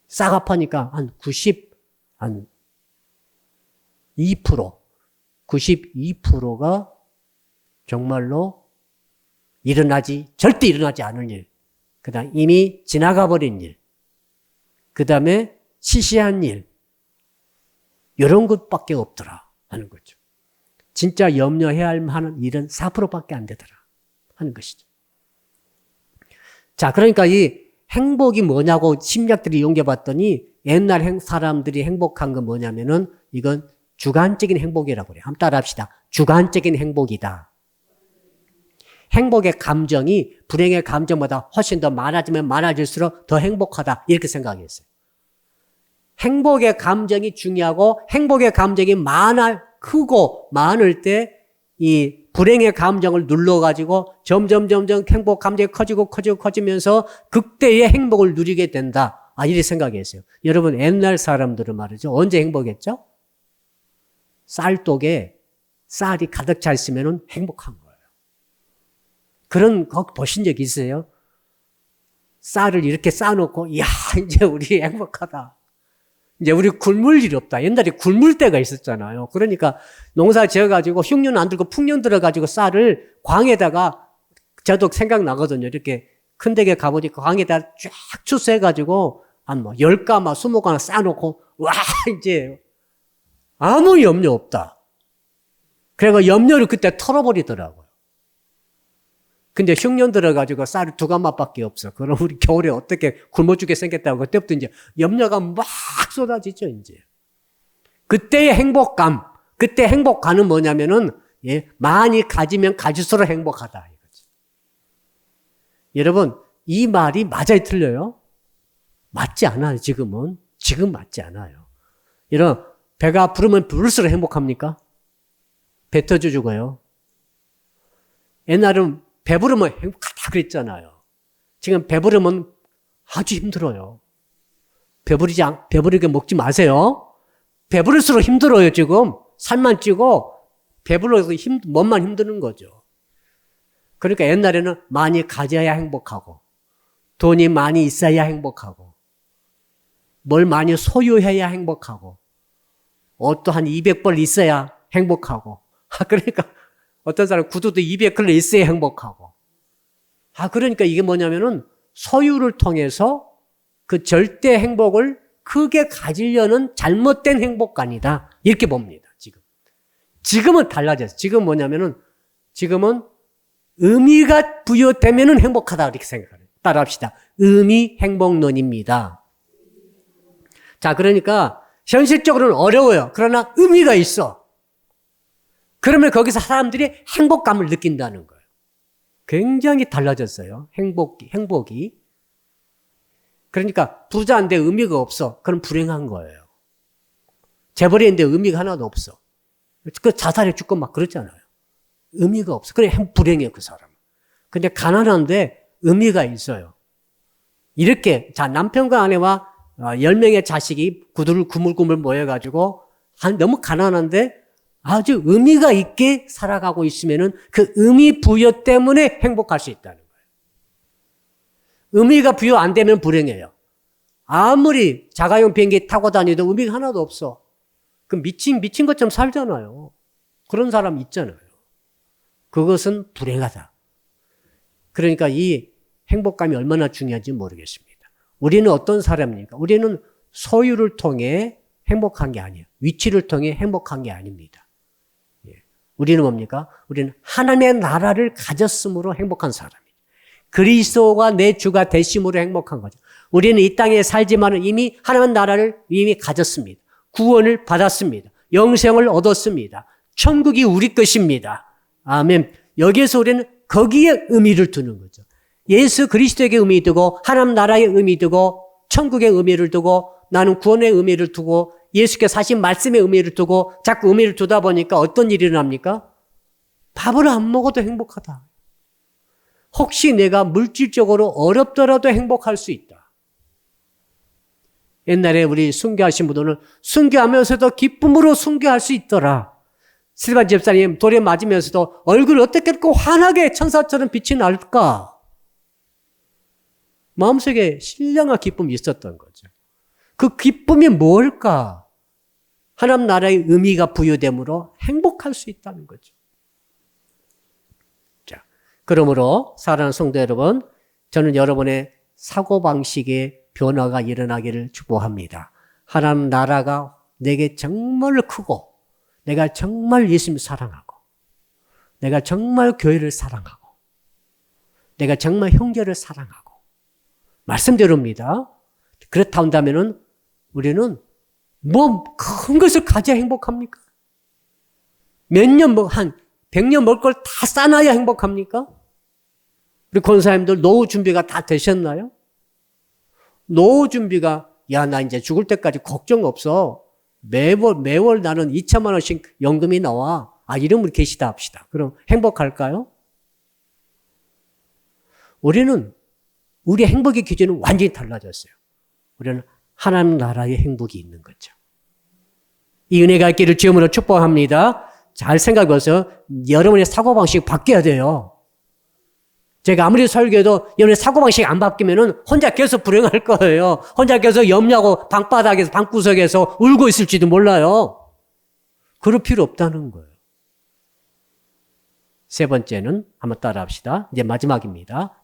싹합하니까 한 92%가 정말로 절대 일어나지 않을 일. 그 다음 이미 지나가 버린 일. 그 다음에 시시한 일. 이런 것밖에 없더라 하는 거죠. 진짜 염려해야 할 만한 일은 4%밖에 안 되더라 하는 것이죠. 자, 그러니까 이 행복이 뭐냐고 심리학들이 연구해봤더니 옛날 사람들이 행복한 건 뭐냐면은 이건 주관적인 행복이라고 그래요. 한번 따라 합시다. 주관적인 행복이다. 행복의 감정이 불행의 감정보다 훨씬 더 많아지면 많아질수록 더 행복하다. 이렇게 생각했어요. 행복의 감정이 중요하고 행복의 감정이 크고 많을 때 이 불행의 감정을 눌러가지고 점점 행복 감정이 커지면서 극대의 행복을 누리게 된다. 이렇게 생각했어요. 여러분 옛날 사람들은 말이죠. 언제 행복했죠? 쌀독에 쌀이 가득 차 있으면 행복한 거예요. 그런 거 보신 적 있어요? 쌀을 이렇게 쌓아놓고 이야 이제 우리 행복하다. 이제 우리 굶을 일이 없다. 옛날에 굶을 때가 있었잖아요. 그러니까 농사 지어가지고 흉년 안 들고 풍년 들어가지고 쌀을 광에다가 저도 생각나거든요. 이렇게 큰 댁에 가보니까 광에다 쫙 추수해가지고 한 10가마, 20가마 쌓아놓고 와 이제 아무 염려 없다. 그래서 염려를 그때 털어버리더라고요. 근데 흉년 들어가지고 쌀이 2가마밖에 없어. 그럼 우리 겨울에 어떻게 굶어 죽게 생겼다고 그때부터 이제 염려가 막 쏟아지죠, 이제. 그때의 행복감, 그때 행복감은 뭐냐면은, 많이 가지면 가질수록 행복하다. 이거지. 여러분, 이 말이 맞아요, 틀려요? 맞지 않아요, 지금은. 지금 맞지 않아요. 이런, 배가 부르면 부를수록 행복합니까? 배 터져 죽어요. 옛날은 배부르면 행복하다 그랬잖아요. 지금 배부르면 아주 힘들어요. 배부르게 먹지 마세요. 배부를수록 힘들어요, 지금. 살만 찌고, 배불러서 몸만 힘드는 거죠. 그러니까 옛날에는 많이 가져야 행복하고, 돈이 많이 있어야 행복하고, 뭘 많이 소유해야 행복하고, 옷도 한 200벌 있어야 행복하고, 그러니까 어떤 사람 구두도 200컬러 있어야 행복하고. 그러니까 이게 뭐냐면은 소유를 통해서 그 절대 행복을 크게 가지려는 잘못된 행복관이다. 이렇게 봅니다, 지금. 지금은 달라졌어요. 지금 뭐냐면은 지금은 의미가 부여되면은 행복하다. 이렇게 생각해요. 따라합시다. 의미 행복론입니다. 자, 그러니까 현실적으로는 어려워요. 그러나 의미가 있어. 그러면 거기서 사람들이 행복감을 느낀다는 거예요. 굉장히 달라졌어요. 행복이. 그러니까 부자인데 의미가 없어. 그럼 불행한 거예요. 재벌인데 의미가 하나도 없어. 그 자살해 죽고 막 그러잖아요. 의미가 없어. 그래 불행해 그 사람. 근데 가난한데 의미가 있어요. 이렇게 자 남편과 아내와 10명의 자식이 구물구물 모여가지고 너무 가난한데 아주 의미가 있게 살아가고 있으면은 그 의미 부여 때문에 행복할 수 있다는 거예요. 의미가 부여 안 되면 불행해요. 아무리 자가용 비행기 타고 다니도 의미가 하나도 없어. 그 미친 것처럼 살잖아요. 그런 사람 있잖아요. 그것은 불행하다. 그러니까 이 행복감이 얼마나 중요한지 모르겠습니다. 우리는 어떤 사람입니까? 우리는 소유를 통해 행복한 게 아니에요. 위치를 통해 행복한 게 아닙니다. 우리는 뭡니까? 우리는 하나님의 나라를 가졌으므로 행복한 사람이에요. 그리스도가 내 주가 되심으로 행복한 거죠. 우리는 이 땅에 살지만 이미 하나님의 나라를 이미 가졌습니다. 구원을 받았습니다. 영생을 얻었습니다. 천국이 우리 것입니다. 아멘. 여기에서 우리는 거기에 의미를 두는 거죠. 예수 그리스도에게 의미 두고 하나님 나라의 의미 두고 천국의 의미를 두고 나는 구원의 의미를 두고 예수께서 하신 말씀의 의미를 두고 자꾸 의미를 두다 보니까 어떤 일이 일어납니까? 밥을 안 먹어도 행복하다. 혹시 내가 물질적으로 어렵더라도 행복할 수 있다. 옛날에 우리 순교하신 분들은 순교하면서도 기쁨으로 순교할 수 있더라. 실반 집사님 돌에 맞으면서도 얼굴을 어떻게 꼭 환하게 천사처럼 빛이 날까? 마음속에 신령한 기쁨이 있었던 거죠. 그 기쁨이 뭘까? 하나님 나라의 의미가 부여됨으로 행복할 수 있다는 거죠. 자, 그러므로 사랑하는 성도 여러분, 저는 여러분의 사고방식의 변화가 일어나기를 축복합니다. 하나님 나라가 내게 정말 크고 내가 정말 예수님을 사랑하고 내가 정말 교회를 사랑하고 내가 정말 형제를 사랑하고 말씀대로입니다. 그렇다 한다면은 우리는 뭐 큰 것을 가져야 행복합니까? 몇 년 한 100년 먹을 걸 다 싸놔야 행복합니까? 우리 권사님들 노후 준비가 다 되셨나요? 노후 준비가 야, 나 이제 죽을 때까지 걱정 없어. 매월 나는 2천만 원씩 연금이 나와. 아, 이런 분이 계시다 합시다. 그럼 행복할까요? 우리는 우리 행복의 기준은 완전히 달라졌어요. 우리는 하나님 나라의 행복이 있는 거죠. 이 은혜가 있기를 주님으로 축복합니다. 잘 생각해 보세요. 여러분의 사고방식 바뀌어야 돼요. 제가 아무리 설교해도 여러분의 사고방식이 안 바뀌면은 혼자 계속 불행할 거예요. 혼자 계속 염려하고 방바닥에서, 방구석에서 울고 있을지도 몰라요. 그럴 필요 없다는 거예요. 세 번째는 한번 따라합시다. 이제 마지막입니다.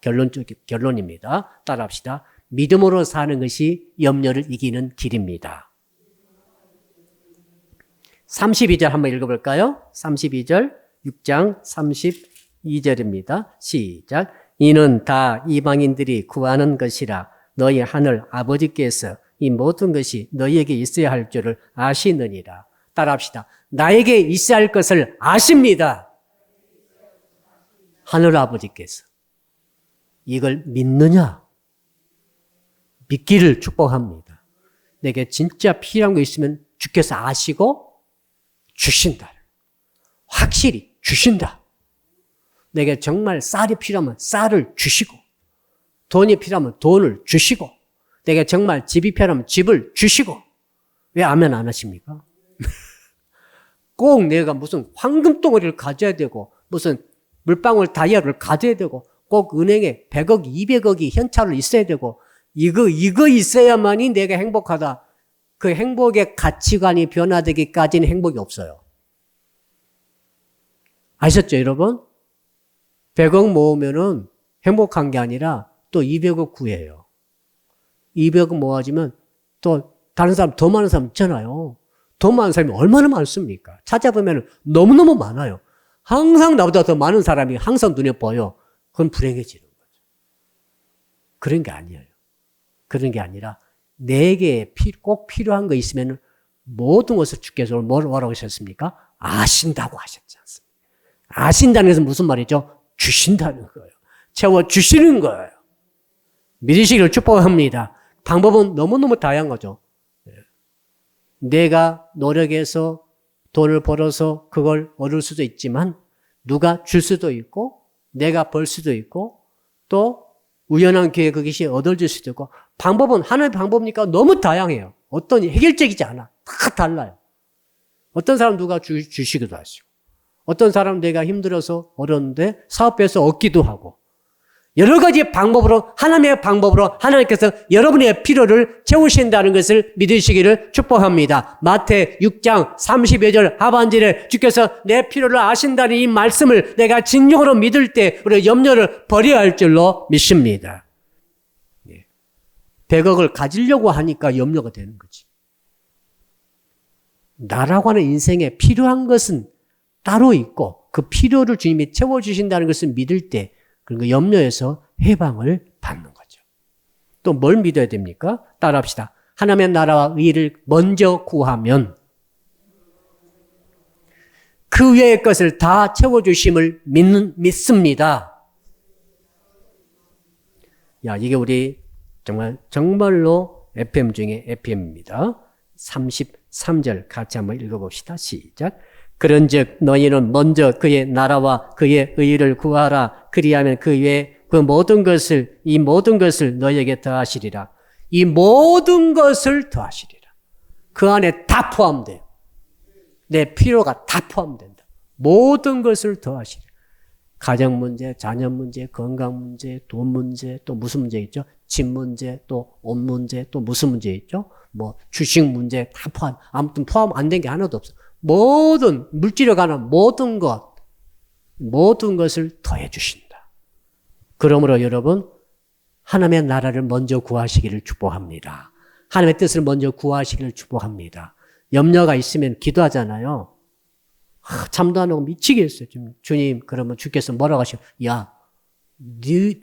결론입니다. 따라합시다. 믿음으로 사는 것이 염려를 이기는 길입니다. 32절 한번 읽어볼까요? 32절, 6장 32절입니다. 시작. 이는 다 이방인들이 구하는 것이라 너희 하늘 아버지께서 이 모든 것이 너희에게 있어야 할 줄을 아시느니라. 따라합시다. 나에게 있어야 할 것을 아십니다. 하늘 아버지께서. 이걸 믿느냐? 믿기를 축복합니다. 내게 진짜 필요한 거 있으면 주께서 아시고 주신다. 확실히 주신다. 내게 정말 쌀이 필요하면 쌀을 주시고, 돈이 필요하면 돈을 주시고, 내게 정말 집이 필요하면 집을 주시고. 왜 아멘 안 하십니까? 꼭 내가 무슨 황금덩어리를 가져야 되고, 무슨 물방울 다이아를 가져야 되고, 꼭 은행에 100억, 200억이 현찰로 있어야 되고, 이거 있어야만이 내가 행복하다. 그 행복의 가치관이 변화되기까지는 행복이 없어요. 아셨죠, 여러분? 100억 모으면은 행복한 게 아니라 또 200억 구해요. 200억 모아지면 또 다른 사람, 더 많은 사람 있잖아요. 더 많은 사람이 얼마나 많습니까? 찾아보면 너무너무 많아요. 항상 나보다 더 많은 사람이 항상 눈에 보여. 그건 불행해지는 거죠. 그런 게 아니에요. 그런 게 아니라 내게 꼭 필요한 거 있으면 모든 것을 주께서 뭐라고 하셨습니까? 아신다고 하셨지 않습니까? 아신다는 것은 무슨 말이죠? 주신다는 거예요. 채워주시는 거예요. 믿으시기를 축복합니다. 방법은 너무너무 다양하죠. 내가 노력해서 돈을 벌어서 그걸 얻을 수도 있지만 누가 줄 수도 있고 내가 벌 수도 있고 또 우연한 기회에 그것이 얻어질 수도 있고 방법은 하나의 방법이니까 너무 다양해요. 어떤 해결적이지 않아. 다 달라요. 어떤 사람 누가 주시기도 하시고 어떤 사람 내가 힘들어서 어려운데 사업해서 얻기도 하고 여러 가지 방법으로 하나님의 방법으로 하나님께서 여러분의 필요를 채우신다는 것을 믿으시기를 축복합니다. 마태 6장 32절 하반절에 주께서 내 필요를 아신다는 이 말씀을 내가 진정으로 믿을 때 우리 염려를 버려야 할 줄로 믿습니다. 100억을 가지려고 하니까 염려가 되는 거지. 나라고 하는 인생에 필요한 것은 따로 있고 그 필요를 주님이 채워주신다는 것을 믿을 때 그리고 염려에서 해방을 받는 거죠. 또 뭘 믿어야 됩니까? 따라합시다. 하나님의 나라와 의를 먼저 구하면 그 외의 것을 다 채워주심을 믿습니다. 야, 이게 우리 정말로 FM 중에 FM입니다. 33절 같이 한번 읽어봅시다. 시작. 그런즉 너희는 먼저 그의 나라와 그의 의를 구하라. 그리하면 그 외에 그 모든 것을 이 모든 것을 너희에게 더하시리라. 이 모든 것을 더하시리라. 그 안에 다 포함돼요. 내 필요가 다 포함된다. 모든 것을 더하시리라. 가정 문제, 자녀 문제, 건강 문제, 돈 문제, 또 무슨 문제 있죠? 집 문제, 또 옷 문제, 또 무슨 문제 있죠? 뭐 주식 문제 다 포함. 아무튼 포함 안 된 게 하나도 없어. 모든 물질에 관한 모든 것을 더해 주신다. 그러므로 여러분 하나님의 나라를 먼저 구하시기를 축복합니다. 하나님의 뜻을 먼저 구하시기를 축복합니다. 염려가 있으면 기도하잖아요. 잠도 안 오고 미치겠어요. 주님 그러면 주께서 뭐라고 하시오? 야,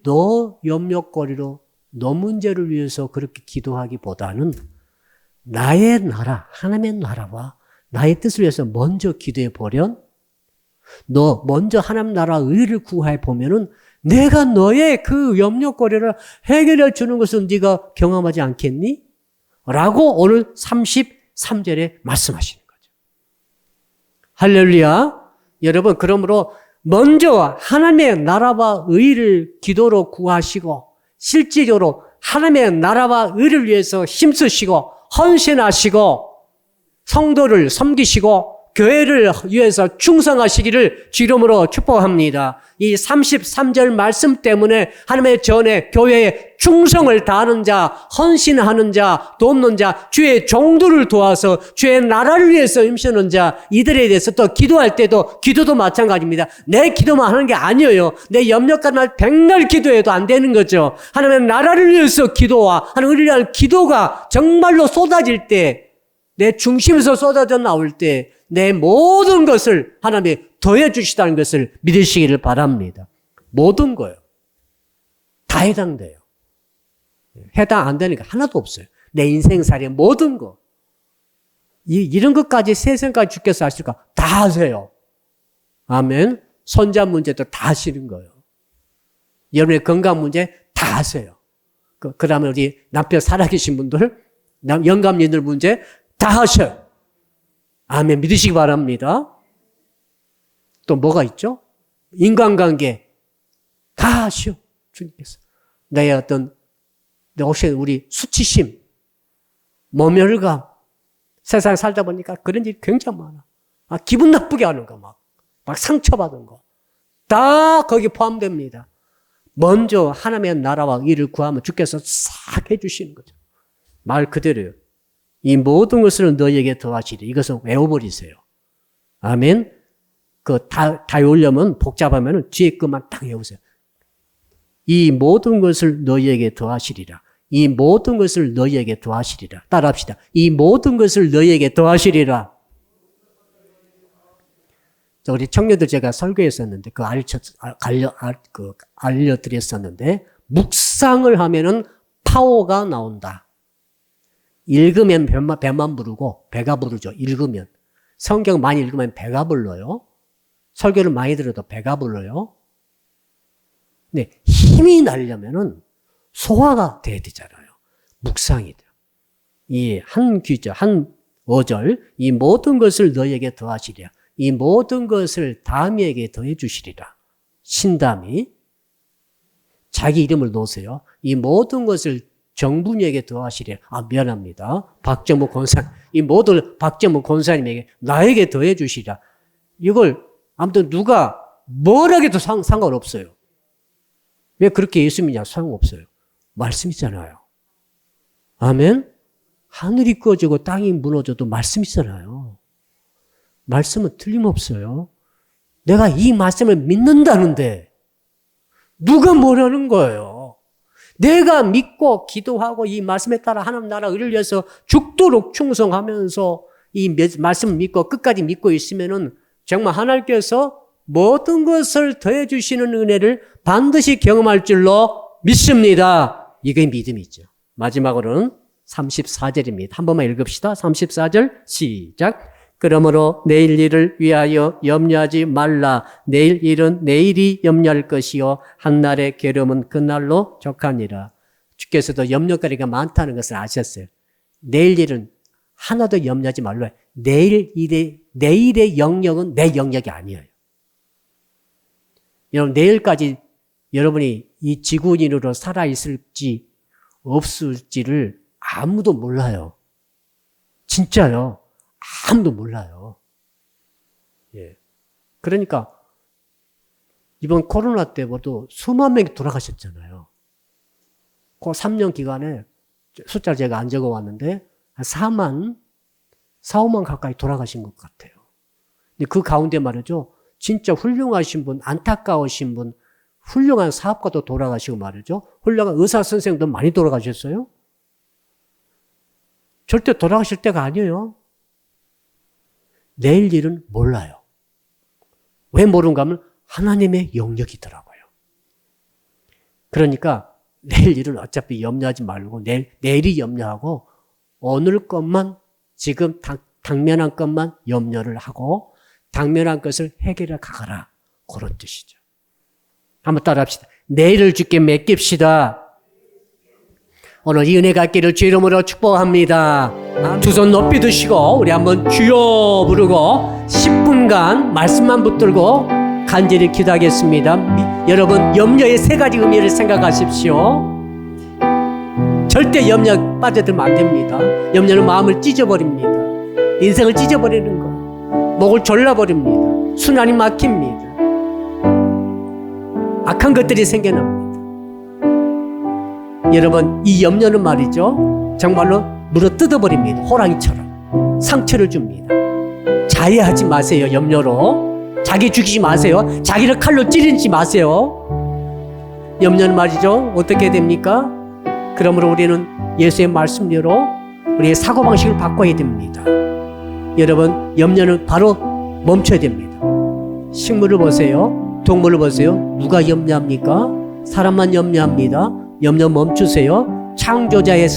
너 염려거리로 너 문제를 위해서 그렇게 기도하기보다는 나의 나라, 하나님의 나라와 나의 뜻을 위해서 먼저 기도해 보련 너 먼저 하나님 나라 의를 구해 보면은 내가 너의 그 염려거리를 해결해 주는 것을 네가 경험하지 않겠니? 라고 오늘 33절에 말씀하시는 거죠. 할렐루야. 여러분, 그러므로 먼저 하나님의 나라와 의를 기도로 구하시고 실질적으로 하나님의 나라와 의를 위해서 힘쓰시고 헌신하시고 성도를 섬기시고 교회를 위해서 충성하시기를 주름으로 축복합니다. 이 33절 말씀 때문에 하나님의 전에 교회에 충성을 다하는 자, 헌신하는 자, 돕는 자, 주의 종들을 도와서 주의 나라를 위해서 힘쓰는 자, 이들에 대해서 또 기도할 때도 기도도 마찬가지입니다. 내 기도만 하는 게 아니에요. 내 염려가 날 백날 기도해도 안 되는 거죠. 하나님의 나라를 위해서 기도와 하나님을 위한 기도가 정말로 쏟아질 때, 내 중심에서 쏟아져 나올 때 내 모든 것을 하나님이 더해 주시다는 것을 믿으시기를 바랍니다. 모든 거예요. 다 해당돼요. 해당 안 되는 게 하나도 없어요. 내 인생살이 모든 거. 이런 것까지 세상까지 주께서 하실까? 다 하세요. 아멘. 손자 문제도 다 하시는 거예요. 여러분의 건강 문제 다 하세요. 그 다음에 우리 남편 살아계신 분들, 영감님들 문제 다 하셔요. 아멘. 믿으시기 바랍니다. 또 뭐가 있죠? 인간관계 다 하시오. 주님께서. 내 혹시 우리 수치심, 모멸감, 세상에 살다 보니까 그런 일이 굉장히 많아. 기분 나쁘게 하는 거 막 상처받은 거. 다 거기 포함됩니다. 먼저 하나님의 나라와 의를 구하면 주께서 싹 해주시는 거죠. 말 그대로요. 이 모든 것을 너희에게 더하시리. 이것은 외워버리세요. 아멘. 다 외우려면 복잡하면 뒤에 것만 딱 외우세요. 이 모든 것을 너희에게 더하시리라. 이 모든 것을 너희에게 더하시리라. 따라합시다. 이 모든 것을 너희에게 더하시리라. 우리 청년들 제가 설교했었는데, 알려드렸었는데, 묵상을 하면은 파워가 나온다. 읽으면 배만 부르고 배가 부르죠. 읽으면. 성경 많이 읽으면 배가 불러요. 설교를 많이 들어도 배가 불러요. 근데 힘이 나려면은 소화가 돼야 되잖아요. 묵상이 돼요. 이 한 귀절, 한 어절, 이 모든 것을 너희에게 더하시리라. 이 모든 것을 다미에게 더해 주시리라. 신담이 자기 이름을 놓으세요. 이 모든 것을 정분이에게 더하시리라. 미안합니다. 박정무 권사, 이 모든 박정무 권사님에게 나에게 더해 주시리라. 이걸 아무튼 누가 뭘 하게도 상관없어요. 왜 그렇게 예수 믿냐? 소용없어요. 말씀이잖아요. 아멘? 하늘이 꺼지고 땅이 무너져도 말씀이잖아요. 말씀은 틀림없어요. 내가 이 말씀을 믿는다는데 누가 뭐라는 거예요? 내가 믿고 기도하고 이 말씀에 따라 하나님 나라 의를 위해서 죽도록 충성하면서 이 말씀을 믿고 끝까지 믿고 있으면은 정말 하나님께서 모든 것을 더해 주시는 은혜를 반드시 경험할 줄로 믿습니다. 이게 믿음이죠. 마지막으로는 34절입니다. 한 번만 읽읍시다. 34절 시작. 그러므로 내일 일을 위하여 염려하지 말라. 내일 일은 내일이 염려할 것이요 한날의 괴로움은 그날로 족하니라. 주께서도 염려거리가 많다는 것을 아셨어요. 내일 일은 하나도 염려하지 말라. 내일의 영역은 내 영역이 아니에요. 여러분, 내일까지 여러분이 이 지구인으로 살아있을지 없을지를 아무도 몰라요. 진짜요. 아무도 몰라요. 예. 그러니까 이번 코로나 때도 수만 명이 돌아가셨잖아요. 그 3년 기간에 숫자를 제가 안 적어왔는데 한 4만 5만 가까이 돌아가신 것 같아요. 근데 그 가운데 말이죠. 진짜 훌륭하신 분, 안타까우신 분, 훌륭한 사업가도 돌아가시고 말이죠. 훌륭한 의사 선생님도 많이 돌아가셨어요. 절대 돌아가실 때가 아니에요. 내일 일은 몰라요. 왜 모르는가 하면 하나님의 영역이더라고요. 그러니까 내일 일은 어차피 염려하지 말고 내일이 염려하고 오늘 것만 지금 당면한 것만 염려를 하고 당면한 것을 해결해 가거라. 그런 뜻이죠. 한번 따라합시다. 내일을 주께 맡깁시다. 오늘 이 은혜가 있기를 주 이름으로 축복합니다. 두 손 높이 드시고 우리 한번 주여 부르고 10분간 말씀만 붙들고 간절히 기도하겠습니다. 여러분 염려의 세 가지 의미를 생각하십시오. 절대 염려 빠져들면 안 됩니다. 염려는 마음을 찢어버립니다. 인생을 찢어버리는 거, 목을 졸라버립니다. 순환이 막힙니다. 악한 것들이 생겨납니다. 여러분 이 염려는 말이죠, 정말로 물어 뜯어버립니다. 호랑이처럼 상처를 줍니다. 자해하지 마세요. 염려로 자기 죽이지 마세요. 자기를 칼로 찌르지 마세요. 염려는 말이죠, 어떻게 됩니까? 그러므로 우리는 예수의 말씀대로 우리의 사고방식을 바꿔야 됩니다. 여러분 염려는 바로 멈춰야 됩니다. 식물을 보세요. 동물을 보세요. 누가 염려합니까? 사람만 염려합니다. 염려 멈추세요. 창조자의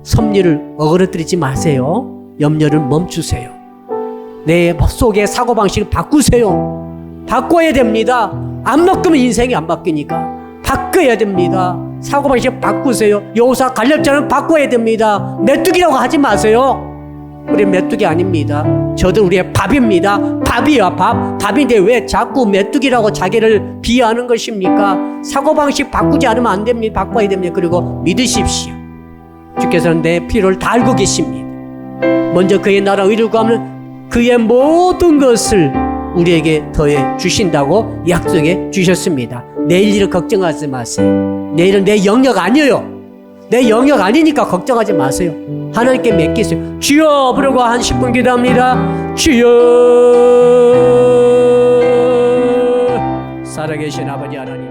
섭리를 어그러뜨리지 마세요. 염려를 멈추세요. 내 속의 사고방식을 바꾸세요. 바꿔야 됩니다. 안 바꾸면 인생이 안 바뀌니까 바꿔야 됩니다. 사고방식 바꾸세요. 여호사 갈렙자는 바꿔야 됩니다. 메뚜기라고 하지 마세요. 우리 메뚜기 아닙니다. 저도 우리의 밥입니다. 밥이야 밥. 밥인데 왜 자꾸 메뚜기라고 자기를 비하하는 것입니까? 사고방식 바꾸지 않으면 안 됩니다. 바꿔야 됩니다. 그리고 믿으십시오. 주께서는 내 필요를 다 알고 계십니다. 먼저 그의 나라 의를 구하면 그의 모든 것을 우리에게 더해 주신다고 약속해 주셨습니다. 내일 일을 걱정하지 마세요. 내일은 내 영역 아니에요. 내 영역 아니니까 걱정하지 마세요. 하나님께 맡기세요. 주여 부르고 한 10분 기도합니다. 주여. 살아계신 아버지 하나님,